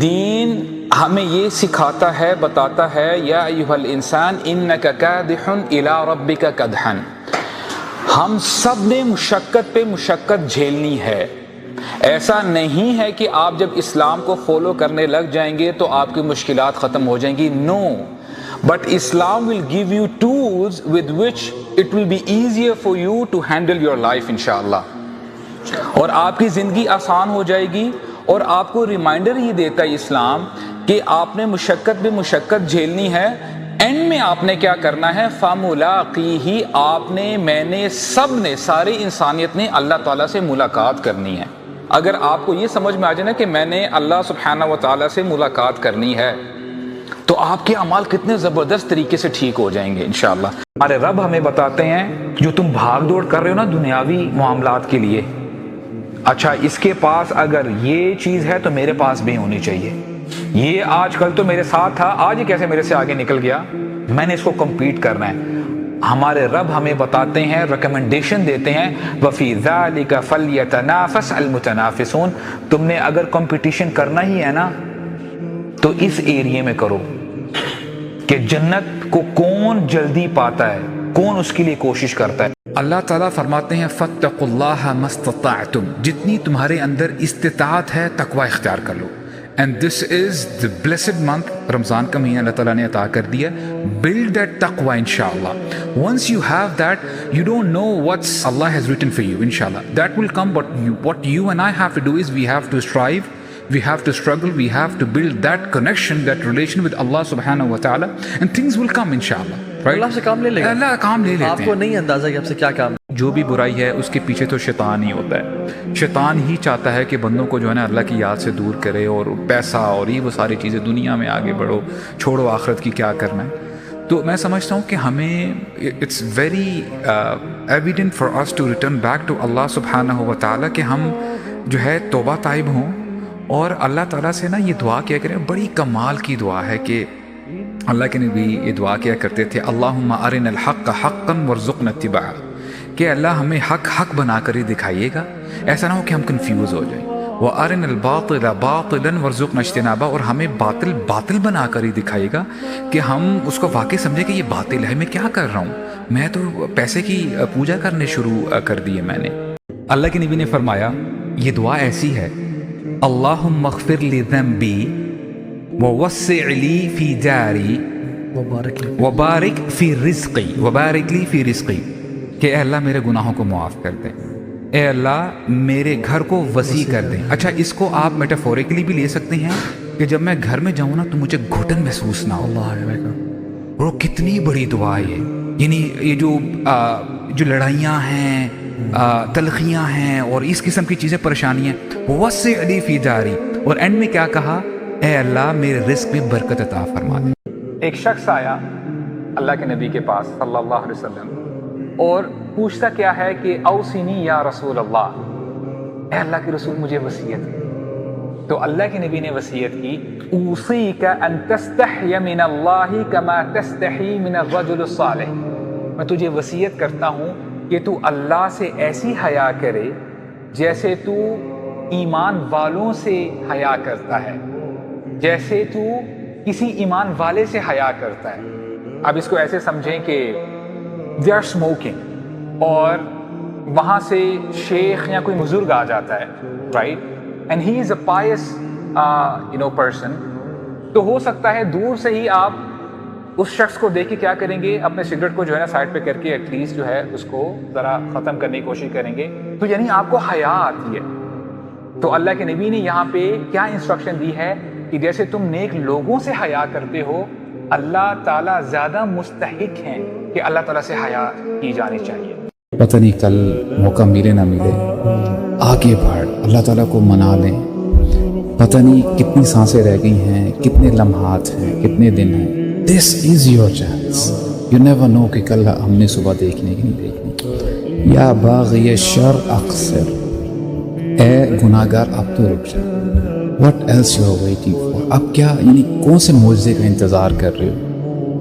دین ہمیں یہ سکھاتا ہے، بتاتا ہے یا ایھا الانسان انک کادح الی ربک کدحا، ہم سب نے مشقت پہ مشقت جھیلنی ہے۔ ایسا نہیں ہے کہ آپ جب اسلام کو فالو کرنے لگ جائیں گے تو آپ کی مشکلات ختم ہو جائیں گی، no, but Islam will give you tools with which it will be easier for you to handle your life انشاءاللہ، اور آپ کی زندگی آسان ہو جائے گی۔ اور آپ کو ریمائنڈر یہ دیتا ہے اسلام کہ آپ نے مشقت پہ مشقت جھیلنی ہے، اینڈ میں آپ نے کیا کرنا ہے، فَمُلَاقِيهِ، آپ نے، میں نے، سب نے، ساری انسانیت نے اللہ تعالیٰ سے ملاقات کرنی ہے۔ اگر آپ کو یہ سمجھ میں آ جائے نا کہ میں نے اللہ سبحانہ و تعالیٰ سے ملاقات کرنی ہے تو آپ کے اعمال کتنے زبردست طریقے سے ٹھیک ہو جائیں گے انشاءاللہ۔ ہمارے رب ہمیں بتاتے ہیں جو تم بھاگ دوڑ کر رہے ہو نا دنیاوی معاملات کے لیے، اچھا اس کے پاس اگر یہ چیز ہے تو میرے پاس بھی ہونی چاہیے، یہ آج کل تو میرے ساتھ تھا، آج یہ کیسے میرے سے آگے نکل گیا، میں نے اس کو کمپیٹ کرنا ہے۔ ہمارے رب ہمیں بتاتے ہیں، ریکمنڈیشن دیتے ہیں، وَفِي ذَلِكَ فَلْيَتَنَافَسْ الْمُتَنَافِسُونَ، تم نے اگر کمپٹیشن کرنا ہی ہے نا تو اس ایریے میں کرو کہ جنت کو کون جلدی پاتا ہے، کون اس کے لیے کوشش کرتا ہے۔ اللہ تعالیٰ فرماتے ہیں فَاتَّقُوا اللَّهَ مَا اسْتَطَعْتُمْ، جتنی تمہارے اندر استطاعت ہے تقوی اختیار کر لو۔ And this is the blessed month, Ramzan کا مہینہ اللہ تعالیٰ نے عطا کر دیا، بلڈ دیٹ تقوی انشاءاللہ۔ Once you have that you don't know what's Allah has written for you انشاءاللہ، that will come, but what you and I have to do is we have to strive, we have to struggle, we have to build that connection, that relation with Allah subhanahu wa ta'ala, and things will come inshallah, right؟ اللہ سے کام لے لے گا، اللہ کام لے لیتے ہیں۔ آپ کو نہیں اندازہ کہ آپ سے کیا کام ہے۔ جو بھی برائی ہے اس کے پیچھے تو شیطان ہی ہوتا ہے، شیطان ہی چاہتا ہے کہ بندوں کو جو ہے نا اللہ کی یاد سے دور کرے، اور پیسہ اور یہ وہ ساری چیزیں، دنیا میں آگے بڑھو، چھوڑو آخرت کی کیا کرنا ہے۔ تو میں سمجھتا ہوں کہ ہمیں it's very evident for us to return back to Allah سبحانہ و تعالیٰ، کہ ہم جو ہے توبہ طائب ہوں اور اللہ تعالیٰ سے نا یہ دعا کیا کریں۔ بڑی کمال کی دعا ہے کہ اللہ کے نبی یہ دعا کیا کرتے تھے، اللہم ارنا الحق حقا وارزقنا اتباعہ، کہ اللہ ہمیں حق حق بنا کر ہی دکھائیے گا، ایسا نہ ہو کہ ہم کنفیوز ہو جائیں، وَأَرِنَا الْبَاطِلَ بَاطِلًا وَارْزُقْنَا اجْتِنَابَهُ، اور ہمیں باطل باطل بنا کر ہی دکھائیے گا کہ ہم اس کو واقعی سمجھیں کہ یہ باطل ہے، میں کیا کر رہا ہوں، میں تو پیسے کی پوجا کرنے شروع کر دی ہے میں نے۔ اللہ کے نبی نے فرمایا یہ دعا ایسی ہے، اللہم اغفر لی ذنبی ووسع لی فی جاری وبارک فی رزقی، وبارک لی فی رزقی، کہ اے اللہ میرے گناہوں کو معاف کر دیں، اے اللہ میرے گھر کو وسیع کر دیں۔ اچھا اس کو آپ میٹافوریکلی بھی لے سکتے ہیں کہ جب میں گھر میں جاؤں نا تو مجھے گھٹن محسوس نہ ہو۔ وہ کتنی بڑی دعا ہے یہ، یعنی یہ جو لڑائیاں ہیں، تلخیاں ہیں اور اس قسم کی چیزیں، پریشانیاں، وسع لی فی جاری، اور اینڈ میں کیا کہا، اے اللہ میرے رزق میں برکت عطا فرما دے۔ ایک شخص آیا اللہ کے نبی کے پاس صلی اللہ علیہ وسلم اور پوچھتا کیا ہے کہ اوصنی یا رسول اللہ، اے اللہ کے رسول مجھے وصیت کی۔ تو اللہ کے نبی نے وصیت کی، اوصیک ان تستحی من اللہ کما تستحی من الرجل الصالح، میں تجھے وصیت کرتا ہوں کہ تو اللہ سے ایسی حیا کرے جیسے تو ایمان والوں سے حیا کرتا ہے، جیسے تو کسی ایمان والے سے حیا کرتا ہے۔ اب اس کو ایسے سمجھیں کہ they are smoking، اور وہاں سے شیخ یا کوئی بزرگ آ جاتا ہے، right، and he is a pious person، تو ہو سکتا ہے دور سے ہی آپ اس شخص کو دیکھ کے کیا کریں گے، اپنے سگریٹ کو جو ہے نا سائڈ پہ کر کے ایٹ لیسٹ جو ہے اس کو ذرا ختم کرنے کی کوشش کریں گے، تو یعنی آپ کو حیا آتی ہے۔ تو اللہ کے نبی نے یہاں پہ کیا انسٹرکشن دی ہے کہ جیسے تم نیک لوگوں سے حیا کرتے ہو، اللہ تعالیٰ زیادہ مستحق ہیں کہ اللہ تعالیٰ سے حیا کی جانی چاہیے۔ پتہ نہیں کل موقع ملے نہ ملے، آگے بڑھ، اللہ تعالیٰ کو منا لیں۔ پتہ نہیں کتنی سانسیں رہ گئی ہیں، کتنے لمحات ہیں، کتنے دن ہیں۔ This is your chance, you never know کہ کل ہم نے صبح دیکھنے کی نہیں دیکھنی۔ یا باغی شر اقصر، اے گناہ گار اب تو رک جا، what else you are waiting for, اب کیا یعنی کون سے معجزے کا انتظار کر رہے ہو؟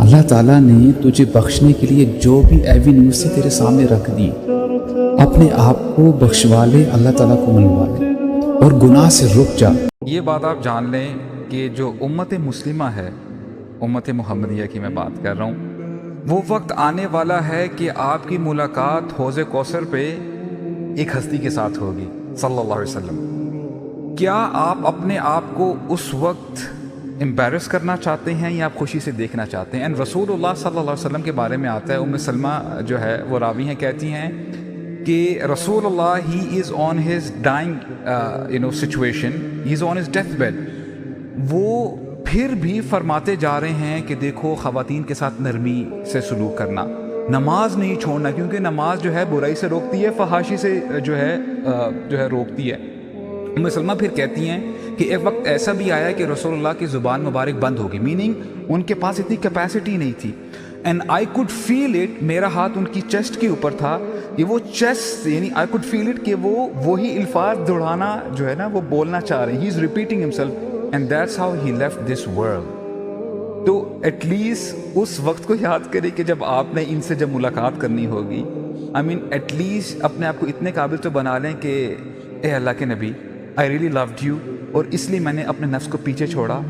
اللہ تعالیٰ نے تجھے بخشنے کے لیے جو بھی ایوینیو سے تیرے سامنے رکھ دی، اپنے آپ کو بخشوا لے، اللہ تعالیٰ کو منوا لے اور گناہ سے رک جا۔ یہ بات آپ جان لیں کہ جو امت مسلمہ ہے، امت محمدیہ کی میں بات کر رہا ہوں، وہ وقت آنے والا ہے کہ آپ کی ملاقات حوض کوثر پہ ایک ہستی کے ساتھ ہوگی صلی اللہ علیہ وسلم۔ کیا آپ اپنے آپ کو اس وقت امبیرس کرنا چاہتے ہیں یا آپ خوشی سے دیکھنا چاہتے ہیں؟ اینڈ رسول اللہ صلی اللہ علیہ وسلم کے بارے میں آتا ہے، ام سلمہ جو ہے وہ راوی ہیں، کہتی ہیں کہ رسول اللہ he is on his dying situation, he is on his death bed, وہ پھر بھی فرماتے جا رہے ہیں کہ دیکھو خواتین کے ساتھ نرمی سے سلوک کرنا، نماز نہیں چھوڑنا، کیونکہ نماز جو ہے برائی سے روکتی ہے، فحاشی سے جو ہے روکتی ہے۔ ام سلمہ پھر کہتی ہیں کہ ایک وقت ایسا بھی آیا کہ رسول اللہ کی زبان مبارک بند ہوگی، میننگ ان کے پاس اتنی کیپیسٹی نہیں تھی، and I could feel it, میرا ہاتھ ان کی چیسٹ کے اوپر تھا، یہ وہ چیسٹ، یعنی آئی کوڈ فیل اٹ کہ وہ وہی الفاظ دہرانا جو ہے نا وہ بولنا چاہ رہے ہیں، he is repeating himself and that's how he left this world. تو ایٹ لیسٹ اس وقت کو یاد کرے کہ جب آپ نے ان سے جب ملاقات کرنی ہوگی، آئی مین ایٹ لیسٹ اپنے آپ کو اتنے قابل تو بنا لیں کہ اے اللہ کے نبی، آئی ریئلی لوڈ یو، اور اس لیے میں نے اپنے نفس کو پیچھے چھوڑا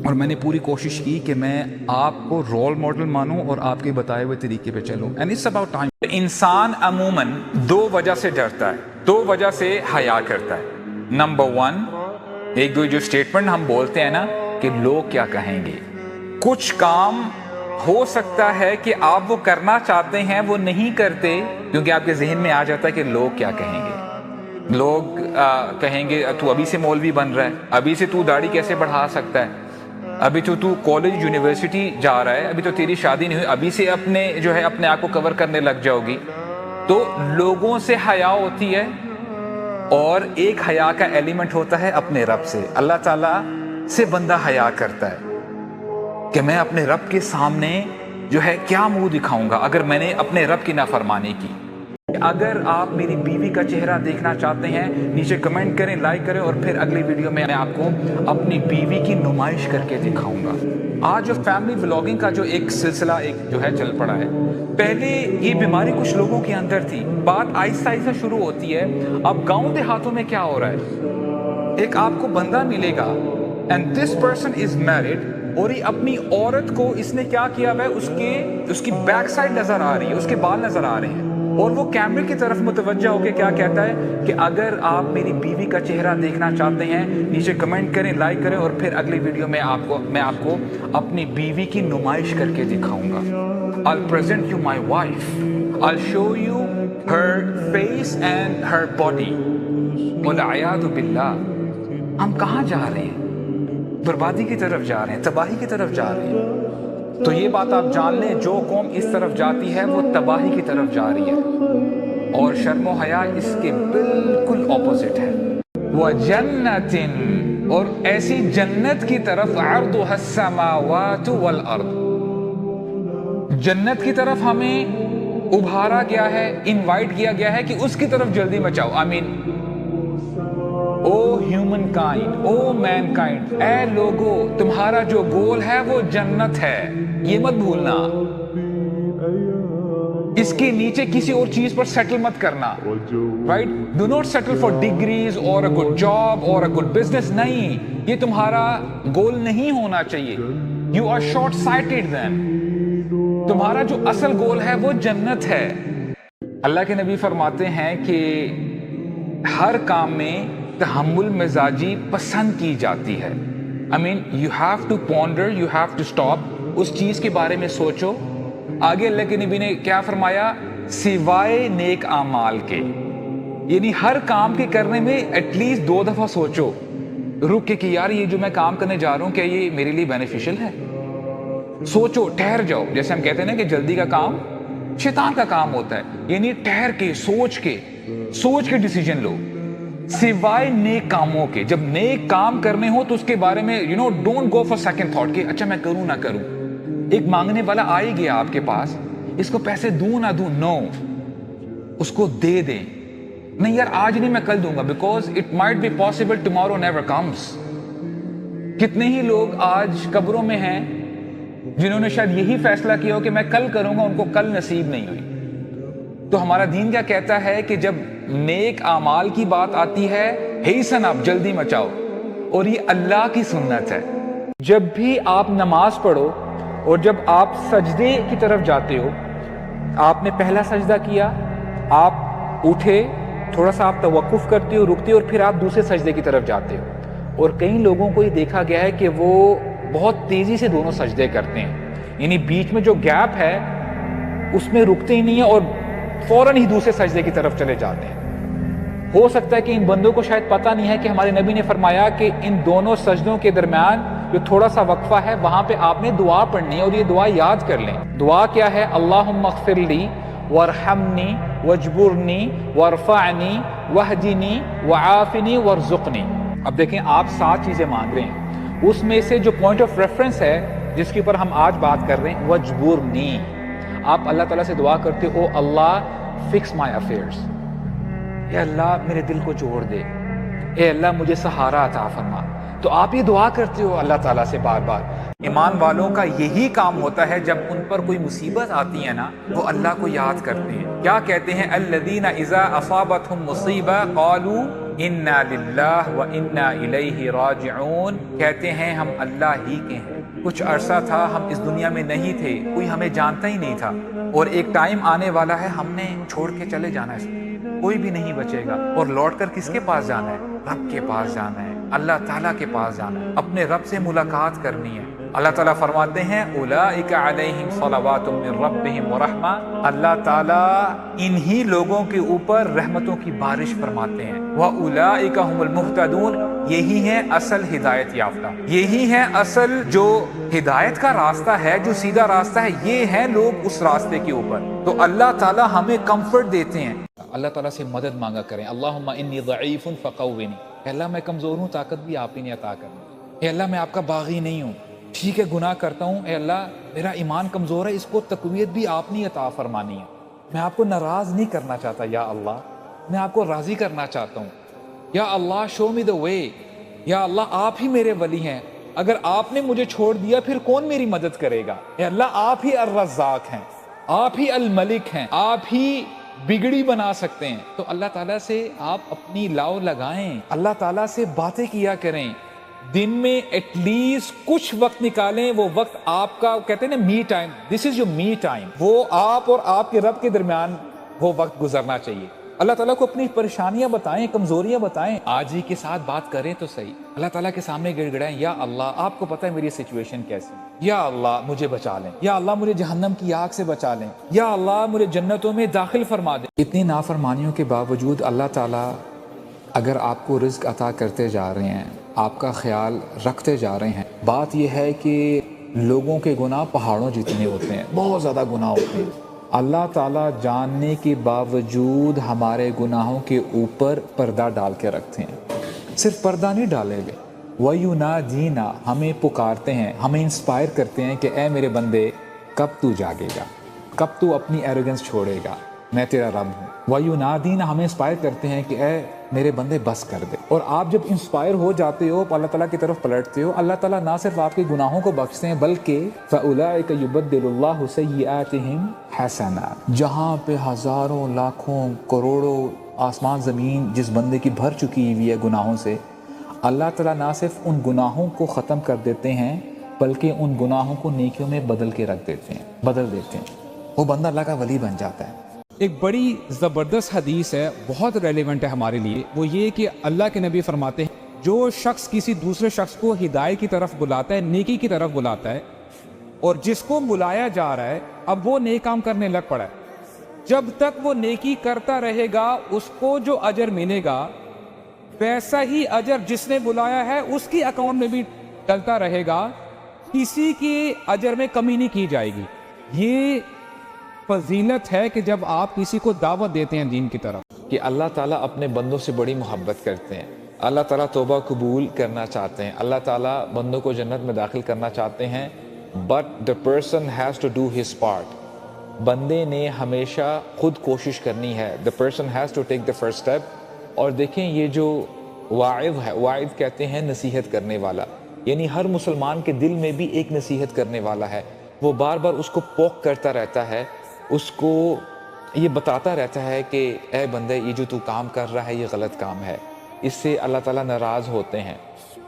اور میں نے پوری کوشش کی کہ میں آپ کو رول ماڈل مانوں اور آپ کے بتائے ہوئے طریقے پہ چلوں، اینڈ اٹس اباؤٹ ٹائم۔ انسان عموماً دو وجہ سے ڈرتا ہے، دو وجہ سے حیا کرتا ہے۔ نمبر 1، ایک دو جو اسٹیٹمنٹ ہم بولتے ہیں نا کہ لوگ کیا کہیں گے، کچھ کام ہو سکتا ہے کہ آپ وہ کرنا چاہتے ہیں وہ نہیں کرتے کیونکہ آپ کے ذہن میں آ جاتا ہے کہ لوگ کیا کہیں گے۔ لوگ کہیں گے تو ابھی سے مولوی بن رہا ہے، ابھی سے تو داڑھی کیسے بڑھا سکتا ہے، ابھی تو کالج یونیورسٹی جا رہا ہے، ابھی تو تیری شادی نہیں ہوئی، ابھی سے اپنے آپ کو کور کرنے لگ جاؤ گی۔ تو لوگوں سے حیا ہوتی ہے، اور ایک حیا کا ایلیمنٹ ہوتا ہے اپنے رب سے۔ اللہ تعالیٰ سے بندہ حیا کرتا ہے کہ میں اپنے رب کے سامنے جو ہے کیا منہ دکھاؤں گا اگر میں نے اپنے رب کی نافرمانی کی۔ اگر آپ میری بیوی کا چہرہ دیکھنا چاہتے ہیں، نیچے کمنٹ کریں، لائک کریں، اور پھر اگلی ویڈیو میں آپ کو اپنی بیوی کی نمائش کر کے دکھاؤں گا۔ آج جو فیملی ولاگنگ کا جو ایک سلسلہ جو ہے چل پڑا ہے، پہلے یہ بیماری کچھ لوگوں کے اندر تھی، بات آہستہ آہستہ شروع ہوتی ہے۔ اب گاؤں دیہاتوں میں کیا ہو رہا ہے، ایک آپ کو بندہ ملے گا and this person is married, اور یہ اپنی عورت کو اس نے کیا کیا ہے، اس کی بیک سائڈ نظر آ رہی ہے، اس کے بال نظر آ رہے ہیں، اور وہ کیمرے کی طرف متوجہ ہو کے کیا کہتا ہے کہ اگر آپ میری بیوی کا چہرہ دیکھنا چاہتے ہیں، نیچے کمنٹ کریں، لائک کریں، اور پھر اگلی ویڈیو میں آپ کو اپنی بیوی کی نمائش کر کے دکھاؤں گا۔ I'll present you my wife. I'll show you her face and her body. والعیاذ باللہ، ہم کہاں جا رہے ہیں؟ بربادی کی طرف جا رہے ہیں، تباہی کی طرف جا رہے ہیں۔ تو یہ بات آپ جان لیں، جو قوم اس طرف جاتی ہے وہ تباہی کی طرف جا رہی ہے، اور شرم و حیا اس کے بالکل اپوزٹ ہے۔ وَجَنَّةٍ، اور ایسی جنت کی طرف، عَرْضُهَا السَّمَاوَاتُ وَالْأَرْضُ، جنت کی طرف ہمیں ابھارا گیا ہے، انوائٹ کیا گیا ہے کہ اس کی طرف جلدی مچاؤ۔ آمین۔ او ہیومن کائنڈ، او مین کائنڈ، اے لوگو، تمہارا جو گول ہے وہ جنت ہے، یہ مت بھولنا۔ اس کے نیچے کسی اور چیز پر سیٹل مت کرنا، right? Do not settle for degrees اور اے گڈ جاب اور اے گڈ بزنس، نہیں، یہ تمہارا گول نہیں ہونا چاہیے۔ یو آر شارٹ سائٹڈ دین، تمہارا جو اصل گول ہے وہ جنت ہے۔ اللہ کے نبی فرماتے ہیں کہ ہر کام میں تحمل مزاجی پسند کی جاتی ہے۔ I mean, you have to ponder, you have to stop، اس چیز کے بارے میں سوچو۔ آگے اللہ کے نبی نے کیا فرمایا؟ سوائے نیک اعمال کے، یعنی ہر کام کے کرنے میں ایٹ لیسٹ 2 دفعہ سوچو، رک کے کہ یار یہ جو میں کام کرنے جا رہا ہوں کیا یہ میرے لیے بینیفیشل ہے؟ سوچو، ٹھہر جاؤ۔ جیسے ہم کہتے ہیں نا کہ جلدی کا کام شیطان کا کام ہوتا ہے، یعنی ٹھہر کے سوچ کے ڈیسیجن لو، سوائے نیک کاموں کے۔ جب نیک کام کرنے ہو تو اس کے بارے میں don't go for second thought کہ اچھا میں کروں نہ کروں۔ ایک مانگنے والا آئے گیا آپ کے پاس، اس کو پیسے دوں نہ دوں، نو، اس کو دے دیں۔ نہیں یار آج نہیں، میں کل دوں گا، because it might be possible tomorrow never comes. کتنے ہی لوگ آج قبروں میں ہیں جنہوں نے شاید یہی فیصلہ کیا ہو کہ میں کل کروں گا، ان کو کل نصیب نہیں ہوئی۔ تو ہمارا دین کیا کہتا ہے کہ جب نیک اعمال کی بات آتی ہے، ہیسن اپ، جلدی مچاؤ، اور یہ اللہ کی سنت ہے۔ جب بھی آپ نماز پڑھو اور جب آپ سجدے کی طرف جاتے ہو، آپ نے پہلا سجدہ کیا، آپ اٹھے، تھوڑا سا آپ توقف کرتے ہو، رکتے ہو، اور پھر آپ دوسرے سجدے کی طرف جاتے ہو۔ اور کئی لوگوں کو یہ دیکھا گیا ہے کہ وہ بہت تیزی سے دونوں سجدے کرتے ہیں، یعنی بیچ میں جو گیپ ہے اس میں رکتے ہی نہیں ہیں اور فوراً ہی دوسرے سجدے کی طرف چلے جاتے ہیں۔ ہو سکتا ہے کہ ان بندوں کو شاید پتہ نہیں ہے کہ ہمارے نبی نے فرمایا کہ ان دونوں سجدوں کے درمیان جو تھوڑا سا وقفہ ہے وہاں پہ آپ نے دعا پڑھنی ہے، اور یہ دعا یاد کر لیں۔ دعا کیا ہے؟ اللہم اغفر لی وارحمنی واجبرنی وارفعنی واہدنی وعافنی وارزقنی۔ اب دیکھیں، آپ 7 چیزیں مانگ رہے ہیں، اس میں سے جو پوائنٹ آف ریفرنس ہے جس کے اوپر ہم آج بات کر رہے ہیں، وجبرنی، آپ اللہ تعالیٰ سے دعا کرتے ہو اللہ فکس مائی افیئرس، اے اللہ میرے دل کو جوڑ دے، اے اللہ مجھے سہارا عطا فرما۔ تو آپ یہ دعا کرتے ہو اللہ تعالیٰ سے بار بار۔ ایمان والوں کا یہی کام ہوتا ہے، جب ان پر کوئی مصیبت آتی ہے نا، وہ اللہ کو یاد کرتے ہیں۔ کیا کہتے ہیں؟ الذین اذا اصابتهم مصیبہ قالوا انا للہ و انا الیہ راجعون، کہتے ہیں ہم اللہ ہی کے ہیں، کچھ عرصہ تھا ہم اس دنیا میں نہیں تھے، کوئی ہمیں جانتا ہی نہیں تھا، اور ایک ٹائم آنے والا ہے ہم نے چھوڑ کے چلے جانا ہے، کوئی بھی نہیں بچے گا، اور لوٹ کر کس کے پاس جانا ہے؟ رب کے پاس جانا ہے، اللہ تعالیٰ کے پاس جانا ہے، اپنے رب سے ملاقات کرنی ہے۔ اللہ تعالیٰ فرماتے ہیں اولئک علیہم صلوات من ربہم ورحمہ، اللہ تعالیٰ انہی لوگوں کے اوپر رحمتوں کی بارش فرماتے ہیں۔ وَأُولَئِكَ هُمُ الْمُهْتَدُونَ، یہی ہے اصل ہدایت یافتہ، یہی ہے اصل جو ہدایت کا راستہ ہے، جو سیدھا راستہ ہے، یہ ہیں لوگ اس راستے کے اوپر۔ تو اللہ تعالیٰ ہمیں کمفرٹ دیتے ہیں۔ اللہ تعالیٰ سے مدد مانگا کریں، اللہم انی ضعیف فقوینی، اے اللہ میں کمزور ہوں، طاقت بھی آپ ہی نے عطا کرنا، اے اللہ میں آپ کا باغی نہیں ہوں، ٹھیک ہے گناہ کرتا ہوں، اے اللہ میرا ایمان کمزور ہے، اس کو تقویت بھی آپ نے عطا فرمانی ہے، میں آپ کو ناراض نہیں کرنا چاہتا، یا اللہ میں آپ کو راضی کرنا چاہتا ہوں، یا اللہ شو می دا وے، یا اللہ آپ ہی میرے ولی ہیں، اگر آپ نے مجھے چھوڑ دیا پھر کون میری مدد کرے گا؟ اے اللہ آپ ہی الرزاق ہیں، آپ ہی الملک ہیں، آپ ہی بگڑی بنا سکتے ہیں۔ تو اللہ تعالیٰ سے آپ اپنی لاؤ لگائیں، اللہ تعالیٰ سے باتیں کیا کریں، دن میں ایٹ لیسٹ کچھ وقت نکالیں، وہ وقت آپ کا کہتے ہیں نا me time, this is your me time, وہ آپ اور آپ کے رب کے درمیان وہ وقت گزرنا چاہیے۔ اللہ تعالیٰ کو اپنی پریشانیاں بتائیں، کمزوریاں بتائیں، آج ہی کے ساتھ بات کریں تو صحیح، اللہ تعالیٰ کے سامنے گڑ گڑائیں، یا اللہ آپ کو پتہ ہے میری سچویشن کیسی ہے، یا اللہ مجھے بچا لیں، یا اللہ مجھے جہنم کی آگ سے بچا لیں، یا اللہ مجھے جنتوں میں داخل فرما دیں۔ اتنی نافرمانیوں کے باوجود اللہ تعالیٰ اگر آپ کو رزق عطا کرتے جا رہے ہیں، آپ کا خیال رکھتے جا رہے ہیں، بات یہ ہے کہ لوگوں کے گناہ پہاڑوں جتنے ہوتے ہیں، بہت زیادہ گناہ ہوتے ہیں، اللہ تعالیٰ جاننے کے باوجود ہمارے گناہوں کے اوپر پردہ ڈال کے رکھتے ہیں، صرف پردہ نہیں ڈالے گے، وَيُنَادِينَا ہمیں پکارتے ہیں، ہمیں انسپائر کرتے ہیں کہ اے میرے بندے کب تو جاگے گا، کب تو اپنی ایروگنس چھوڑے گا، میں تیرا رب ہوں۔ وَيُنَادِينَا ہمیں انسپائر کرتے ہیں کہ اے میرے بندے بس کر دے۔ اور آپ جب انسپائر ہو جاتے ہو، اللہ تعالیٰ کی طرف پلٹتے ہو، اللہ تعالیٰ نہ صرف آپ کے گناہوں کو بخشتے ہیں بلکہ فَأُولَئِكَ يُبَدِّلُ اللَّهُ سَيِّئَاتِهِمْ حَسَنَاتٍ، جہاں پہ ہزاروں لاکھوں کروڑوں آسمان زمین جس بندے کی بھر چکی ہوئی ہے گناہوں سے، اللہ تعالیٰ نہ صرف ان گناہوں کو ختم کر دیتے ہیں بلکہ ان گناہوں کو نیکیوں میں بدل کے رکھ دیتے ہیں، بدل دیتے ہیں، وہ بندہ اللہ کا ولی بن جاتا ہے۔ ایک بڑی زبردست حدیث ہے، بہت ریلیونٹ ہے ہمارے لیے، وہ یہ کہ اللہ کے نبی فرماتے ہیں جو شخص کسی دوسرے شخص کو ہدایت کی طرف بلاتا ہے، نیکی کی طرف بلاتا ہے، اور جس کو بلایا جا رہا ہے اب وہ نیک کام کرنے لگ پڑا ہے، جب تک وہ نیکی کرتا رہے گا اس کو جو اجر ملے گا ویسا ہی اجر جس نے بلایا ہے اس کی اکاؤنٹ میں بھی ڈلتا رہے گا، کسی کی اجر میں کمی نہیں کی جائے گی۔ یہ فضیلت ہے کہ جب آپ کسی کو دعوت دیتے ہیں دین کی طرف، کہ اللہ تعالیٰ اپنے بندوں سے بڑی محبت کرتے ہیں، اللہ تعالیٰ توبہ قبول کرنا چاہتے ہیں، اللہ تعالیٰ بندوں کو جنت میں داخل کرنا چاہتے ہیں، but the person has to do his part, بندے نے ہمیشہ خود کوشش کرنی ہے، the person has to take the first step. اور دیکھیں یہ جو واعظ ہے، واعظ کہتے ہیں نصیحت کرنے والا، یعنی ہر مسلمان کے دل میں بھی ایک نصیحت کرنے والا ہے، وہ بار بار اس کو پوک کرتا رہتا ہے، اس کو یہ بتاتا رہتا ہے کہ اے بندے یہ جو تو کام کر رہا ہے یہ غلط کام ہے، اس سے اللہ تعالیٰ ناراض ہوتے ہیں۔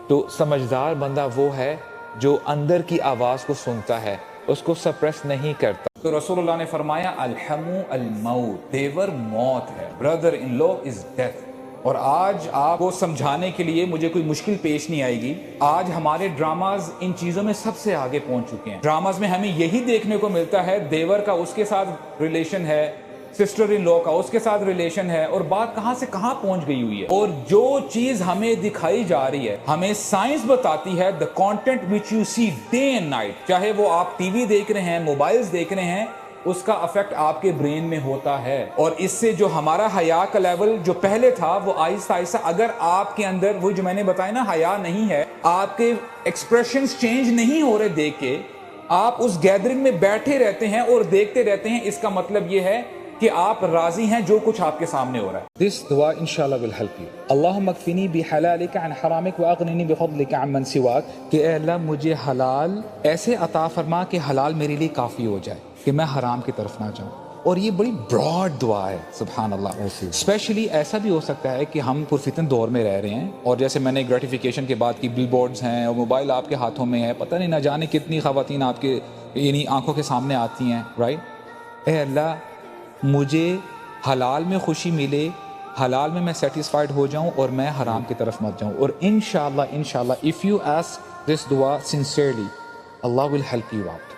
تو سمجھدار بندہ وہ ہے جو اندر کی آواز کو سنتا ہے، اس کو سپریس نہیں کرتا۔ تو رسول اللہ نے فرمایا الحمو الموت، دیور موت ہے، brother in love is death. اور آج آپ کو سمجھانے کے لیے مجھے کوئی مشکل پیش نہیں آئے گی، آج ہمارے ڈراماز ان چیزوں میں سب سے آگے پہنچ چکے ہیں۔ ڈراماز میں ہمیں یہی دیکھنے کو ملتا ہے دیور کا اس کے ساتھ ریلیشن ہے، سسٹر ان لو کا اس کے ساتھ ریلیشن ہے، اور بات کہاں سے کہاں پہنچ گئی ہوئی ہے۔ اور جو چیز ہمیں دکھائی جا رہی ہے، ہمیں سائنس بتاتی ہے the content which you see day and night، چاہے وہ آپ ٹی وی دیکھ رہے ہیں، موبائلز دیکھ رہے ہیں، اس کا افیکٹ آپ کے برین میں ہوتا ہے۔ اور اس سے جو ہمارا حیا کا لیول جو پہلے تھا وہ آہستہ آہستہ، اگر آپ کے اندر وہ جو میں نے بتایا نا حیا نہیں ہے، آپ کے ایکسپریشنز چینج نہیں ہو رہے دیکھ کے، آپ اس گیدرنگ میں بیٹھے رہتے ہیں اور دیکھتے رہتے ہیں، اس کا مطلب یہ ہے کہ آپ راضی ہیں جو کچھ آپ کے سامنے ہو رہا ہے۔ This dua inshallah will help you. اللہم اکفنی بحلالک عن حرامک واغننی بفضلک عن من سواک، کہ اے اللہ مجھے حلال ایسے عطا فرما کہ حلال میرے لیے کافی ہو جائے، کہ میں حرام کی طرف نہ جاؤں۔ اور یہ بڑی براڈ دعا ہے، سبحان اللہ۔ اسپیشلی ایسا بھی ہو سکتا ہے کہ ہم پرفتن دور میں رہ رہے ہیں، اور جیسے میں نے گریٹیفیکیشن کے بعد کی بل بورڈز ہیں اور موبائل آپ کے ہاتھوں میں ہے، پتہ نہیں نہ جانے کتنی خواتین آپ کے یعنی آنکھوں کے سامنے آتی ہیں، رائٹ؟ اے اللہ مجھے حلال میں خوشی ملے، حلال میں سیٹسفائیڈ ہو جاؤں، اور میں حرام کی طرف مت جاؤں۔ اور انشاءاللہ if you ask this dua sincerely, Allah will help you out.